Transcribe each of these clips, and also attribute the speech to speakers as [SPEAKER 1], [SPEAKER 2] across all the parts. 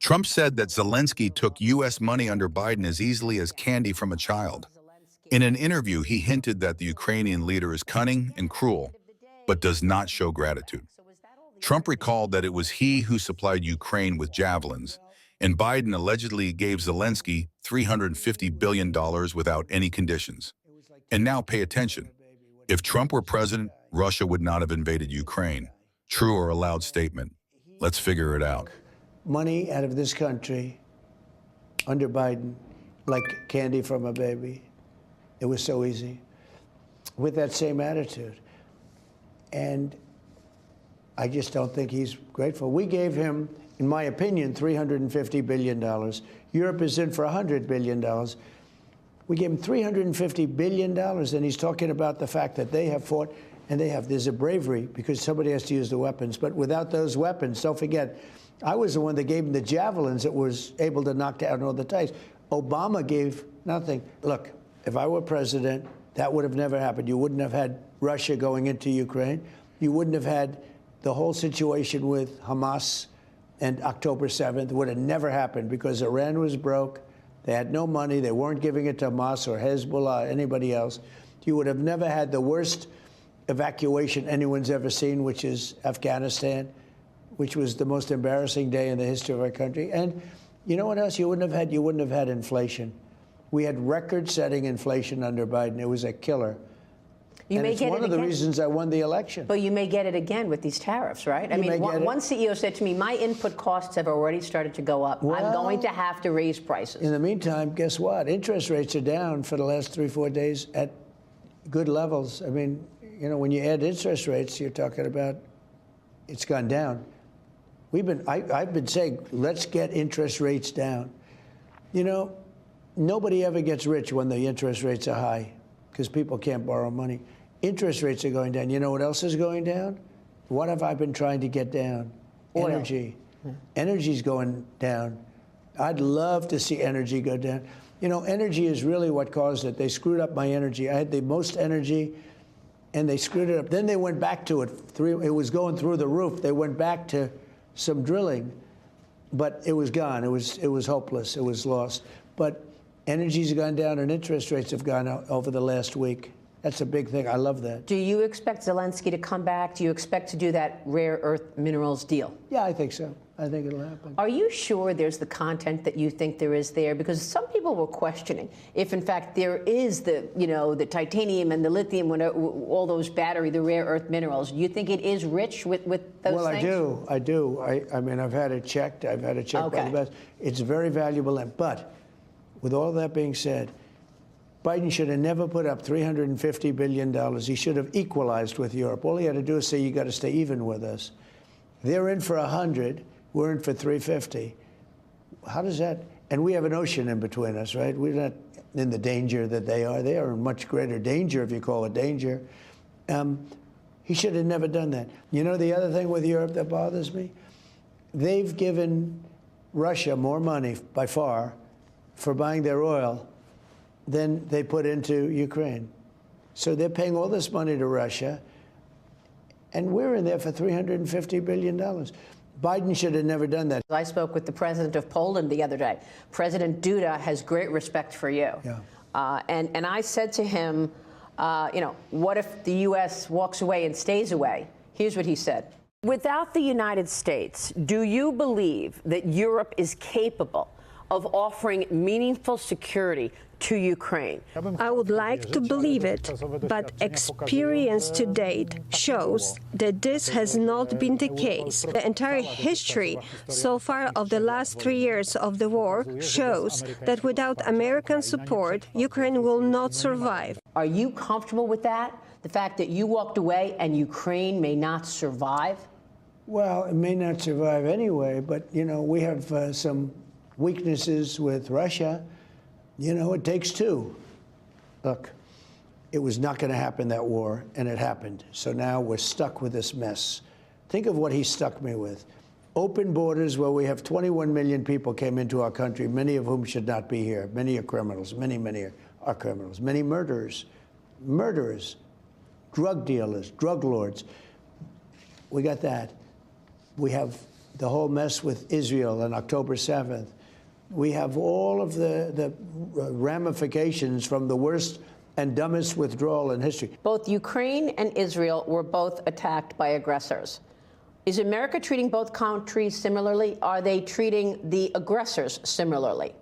[SPEAKER 1] Trump said that Zelensky took U.S. money under Biden as easily as candy from a child. In an interview, he hinted that the Ukrainian leader is cunning and cruel, but does not show gratitude. Trump recalled that it was he who supplied Ukraine with Javelins, and Biden allegedly gave Zelensky $350 billion without any conditions. And now pay attention. If Trump were president, Russia would not have invaded Ukraine. True or a loud statement? Let's figure it out.
[SPEAKER 2] Money out of this country under Biden, like candy from a baby. It was so easy. With that same attitude. And I just don't think he's grateful. We gave him, in my opinion, $350 billion. Europe is in for $100 billion. We gave him $350 billion, and he's talking about the fact that they have fought, and there's a bravery because somebody has to use the weapons. But without those weapons, don't forget, I was the one that gave him the Javelins that was able to knock down all the tanks. Obama gave nothing. Look, if I were president, that would have never happened. You wouldn't have had Russia going into Ukraine. You wouldn't have had the whole situation with Hamas and October 7th. It would have never happened because Iran was broke. They had no money. They weren't giving it to Hamas or Hezbollah or anybody else. You would have never had the worst evacuation anyone's ever seen, which is Afghanistan, which was the most embarrassing day in the history of our country. And you know what else you wouldn't have had? You wouldn't have had inflation. We had record-setting inflation under Biden. It was a killer. It's one of the reasons I won the election.
[SPEAKER 3] But you may get it again with these tariffs, right? I mean, one CEO said to me, my input costs have already started to go up. Well, I'm going to have to raise prices.
[SPEAKER 2] In the meantime, guess what? Interest rates are down for the last 3-4 days at good levels. I mean, you know, when you add interest rates, you're talking about it's gone down. I've been saying, let's get interest rates down. You know, nobody ever gets rich when the interest rates are high because people can't borrow money. Interest rates are going down. You know what else is going down? What have I been trying to get down? Oil. Energy. Yeah. Energy's going down. I'd love to see energy go down. You know, energy is really what caused it. They screwed up my energy. I had the most energy, and they screwed it up. Then they went back to it. It was going through the roof. They went back to some drilling, but it was gone. It was hopeless. It was lost. But energy's gone down, and interest rates have gone up over the last week. That's a big thing. I love that.
[SPEAKER 3] Do you expect Zelensky to come back? Do you expect to do that rare earth minerals deal?
[SPEAKER 2] Yeah, I think so. I think it'll happen.
[SPEAKER 3] Are you sure there's the content that you think there is there? Because some people were questioning if, in fact, there is the, you know, the titanium and the lithium, all those the rare earth minerals. Do you think it is rich with those things?
[SPEAKER 2] Well, I do. I mean, I've had it checked. By the best. It's very valuable. But with all that being said, Biden should have never put up $350 billion. He should have equalized with Europe. All he had to do is say, you got to stay even with us. They're in for 100. We're in for 350. How does that? And we have an ocean in between us, right? We're not in the danger that they are. They are in much greater danger, if you call it danger. He should have never done that. You know the other thing with Europe that bothers me? They've given Russia more money, by far, for buying their oil than they put into Ukraine. So they're paying all this money to Russia, and we're in there for $350 billion. Biden should have never done that.
[SPEAKER 3] I spoke with the president of Poland the other day. President Duda has great respect for you.
[SPEAKER 2] Yeah.
[SPEAKER 3] And I said to him, you know, what if the U.S. walks away and stays away? Here's what he said. Without the United States, do you believe that Europe is capable of offering meaningful security to Ukraine?
[SPEAKER 4] I would like to believe it, but experience to date shows that this has not been the case. The entire history so far of the last 3 years of the war shows that without American support, Ukraine will not survive.
[SPEAKER 3] Are you comfortable with that? The fact that you walked away and Ukraine may not survive?
[SPEAKER 2] Well, it may not survive anyway, but, you know, we have some weaknesses with Russia. You know, it takes two. Look, it was not going to happen, that war, and it happened. So now we're stuck with this mess. Think of what he stuck me with. Open borders where we have 21 million people came into our country, many of whom should not be here. Many are criminals. Many are criminals. Many murderers, drug dealers, drug lords. We got that. We have the whole mess with Israel on October 7th. We have all of the ramifications from the worst and dumbest withdrawal in history.
[SPEAKER 3] Both Ukraine and Israel were both attacked by aggressors. Is America treating both countries similarly? Are they treating the aggressors similarly?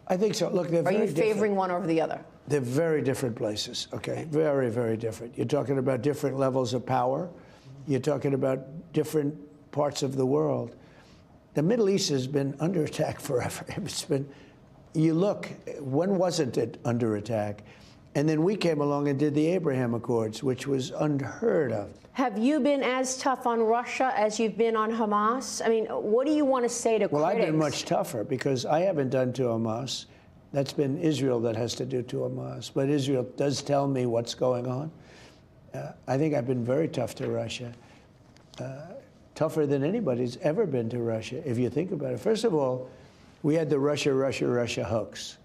[SPEAKER 2] I think so. Look, they're
[SPEAKER 3] Are
[SPEAKER 2] very
[SPEAKER 3] you
[SPEAKER 2] different.
[SPEAKER 3] favoring one over the other?
[SPEAKER 2] They're very different places, okay? Very, very different. You're talking about different levels of power. You're talking about different parts of the world. The Middle East has been under attack forever. It's been, you look, when wasn't it under attack? And then we came along and did the Abraham Accords, which was unheard of.
[SPEAKER 3] Have you been as tough on Russia as you've been on Hamas? I mean, what do you want to say to
[SPEAKER 2] Well,
[SPEAKER 3] critics?
[SPEAKER 2] I've been much tougher because I haven't done to Hamas. That's been Israel that has to do to Hamas. But Israel does tell me what's going on. I think I've been very tough to Russia. Tougher than anybody's ever been to Russia, if you think about it. First of all, we had the Russia hoax,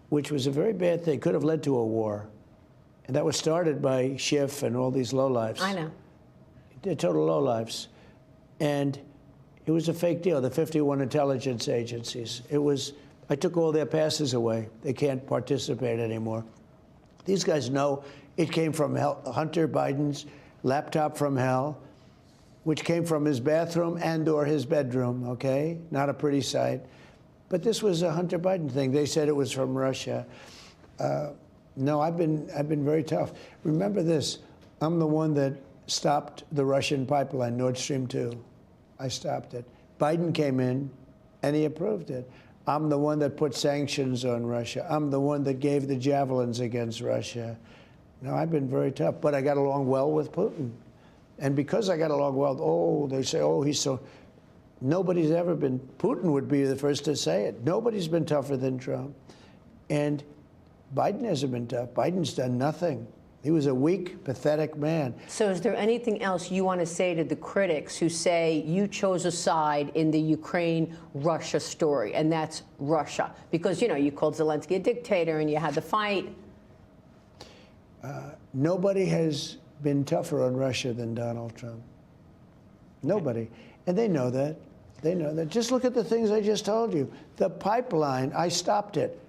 [SPEAKER 2] which was a very bad thing. Could have led to a war. And that was started by Schiff and all these lowlifes.
[SPEAKER 3] I know.
[SPEAKER 2] They're total lowlifes. And it was a fake deal, the 51 intelligence agencies. It was, I took all their passes away. They can't participate anymore. These guys know it came from Hunter Biden's laptop from hell, which came from his bathroom and or his bedroom, okay? Not a pretty sight. But this was a Hunter Biden thing. They said it was from Russia. No, I've been very tough. Remember this, I'm the one that stopped the Russian pipeline, Nord Stream 2. I stopped it. Biden came in and he approved it. I'm the one that put sanctions on Russia. I'm the one that gave the Javelins against Russia. No, I've been very tough, but I got along well with Putin. And because I got along well, they say, he's so, nobody's ever been, Putin would be the first to say it. Nobody's been tougher than Trump. And Biden hasn't been tough. Biden's done nothing. He was a weak, pathetic man.
[SPEAKER 3] So is there anything else you want to say to the critics who say you chose a side in the Ukraine-Russia story, and that's Russia? Because, you know, you called Zelensky a dictator and you had the fight.
[SPEAKER 2] Nobody has been tougher on Russia than Donald Trump. Nobody. And they know that. They know that. Just look at the things I just told you. The pipeline, I stopped it.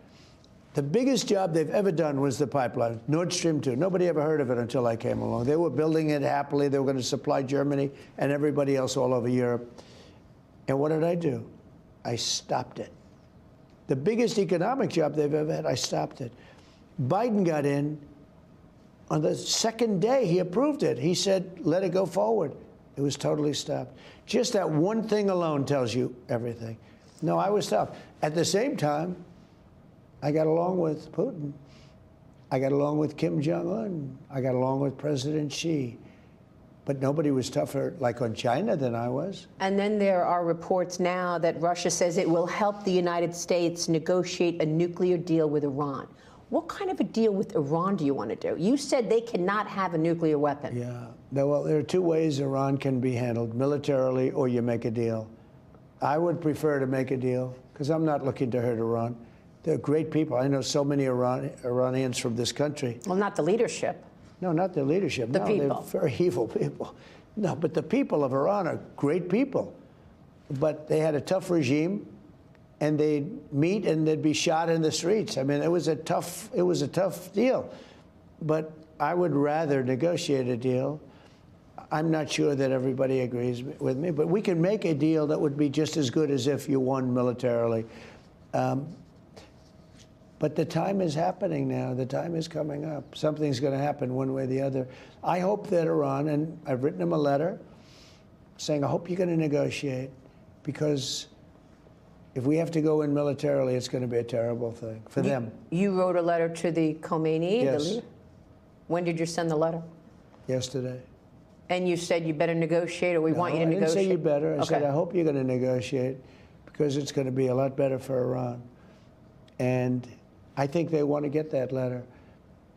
[SPEAKER 2] The biggest job they've ever done was the pipeline, Nord Stream 2. Nobody ever heard of it until I came along. They were building it happily. They were going to supply Germany and everybody else all over Europe. And what did I do? I stopped it. The biggest economic job they've ever had, I stopped it. Biden got in. On the second day, he approved it. He said, let it go forward. It was totally stopped. Just that one thing alone tells you everything. No, I was tough. At the same time, I got along with Putin. I got along with Kim Jong-un. I got along with President Xi. But nobody was tougher, like on China, than I was.
[SPEAKER 3] And then there are reports now that Russia says it will help the United States negotiate a nuclear deal with Iran. What kind of a deal with Iran do you want to do? You said they cannot have a nuclear weapon.
[SPEAKER 2] Yeah. Well, there are two ways Iran can be handled, militarily or you make a deal. I would prefer to make a deal, because I'm not looking to hurt Iran. They're great people. I know so many Iranians from this country.
[SPEAKER 3] Well, not the leadership.
[SPEAKER 2] No, not the leadership.
[SPEAKER 3] The
[SPEAKER 2] no,
[SPEAKER 3] people.
[SPEAKER 2] They're very evil people. No, but the people of Iran are great people. But they had a tough regime, and they'd meet and they'd be shot in the streets. I mean, it was a tough deal. But I would rather negotiate a deal. I'm not sure that everybody agrees with me, but we can make a deal that would be just as good as if you won militarily. But the time is happening now. The time is coming up. Something's going to happen one way or the other. I hope that Iran, and I've written them a letter saying, I hope you're going to negotiate, because if we have to go in militarily, it's going to be a terrible thing for them.
[SPEAKER 3] You wrote a letter to the Khomeini?
[SPEAKER 2] Yes.
[SPEAKER 3] The leader? When did you send the letter?
[SPEAKER 2] Yesterday.
[SPEAKER 3] And you said you better negotiate, or we want you to
[SPEAKER 2] I didn't
[SPEAKER 3] negotiate?
[SPEAKER 2] say you better. I said,
[SPEAKER 3] Okay.
[SPEAKER 2] I hope you're going to negotiate, because it's going to be a lot better for Iran. And I think they want to get that letter.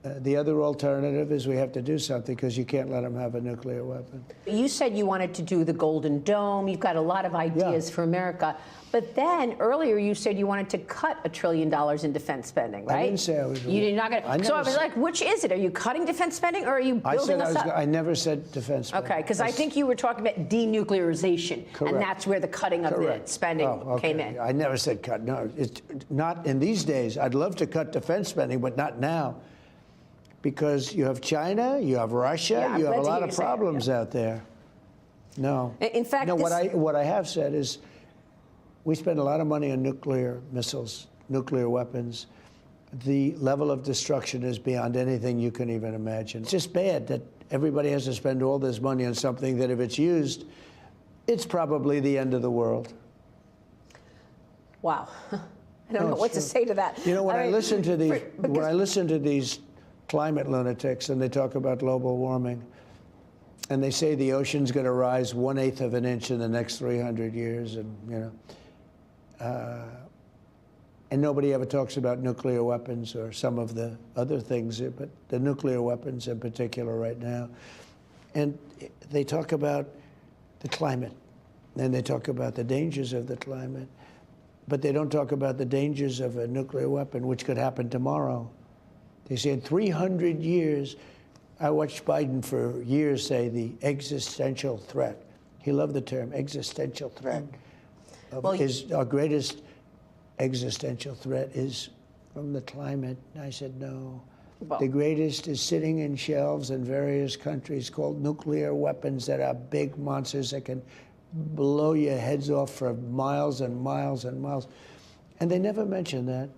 [SPEAKER 2] The other alternative is we have to do something because you can't let them have a nuclear weapon.
[SPEAKER 3] You said you wanted to do the Golden Dome. You've got a lot of ideas for America. But then earlier you said you wanted to cut $1 trillion in defense spending, right?
[SPEAKER 2] I didn't say I was.
[SPEAKER 3] You're not going to. So I was like, which is it? Are you cutting defense spending or are you building us up?
[SPEAKER 2] I never said defense spending.
[SPEAKER 3] Okay, because I think you were talking about denuclearization.
[SPEAKER 2] Correct.
[SPEAKER 3] And that's where the cutting of the spending came in.
[SPEAKER 2] I never said cut. No, it's not in these days. I'd love to cut defense spending, but not now. Because you have China, you have Russia, you have a lot of problems out there. No.
[SPEAKER 3] In fact,
[SPEAKER 2] no, what I have said is we spend a lot of money on nuclear missiles, nuclear weapons. The level of destruction is beyond anything you can even imagine. It's just bad that everybody has to spend all this money on something that if it's used, it's probably the end of the world.
[SPEAKER 3] Wow. I don't know what to say to that.
[SPEAKER 2] You know, when I listen to these climate lunatics and they talk about global warming and they say the ocean's going to rise 1/8 of an inch in the next 300 years and, you know, and nobody ever talks about nuclear weapons or some of the other things, but the nuclear weapons in particular right now. And they talk about the climate and they talk about the dangers of the climate, but they don't talk about the dangers of a nuclear weapon, which could happen tomorrow. They say in 300 years, I watched Biden for years say the existential threat. He loved the term existential threat. Our greatest existential threat is from the climate. And I said, no. Well, the greatest is sitting in shelves in various countries called nuclear weapons that are big monsters that can blow your heads off for miles and miles and miles. And they never mention that.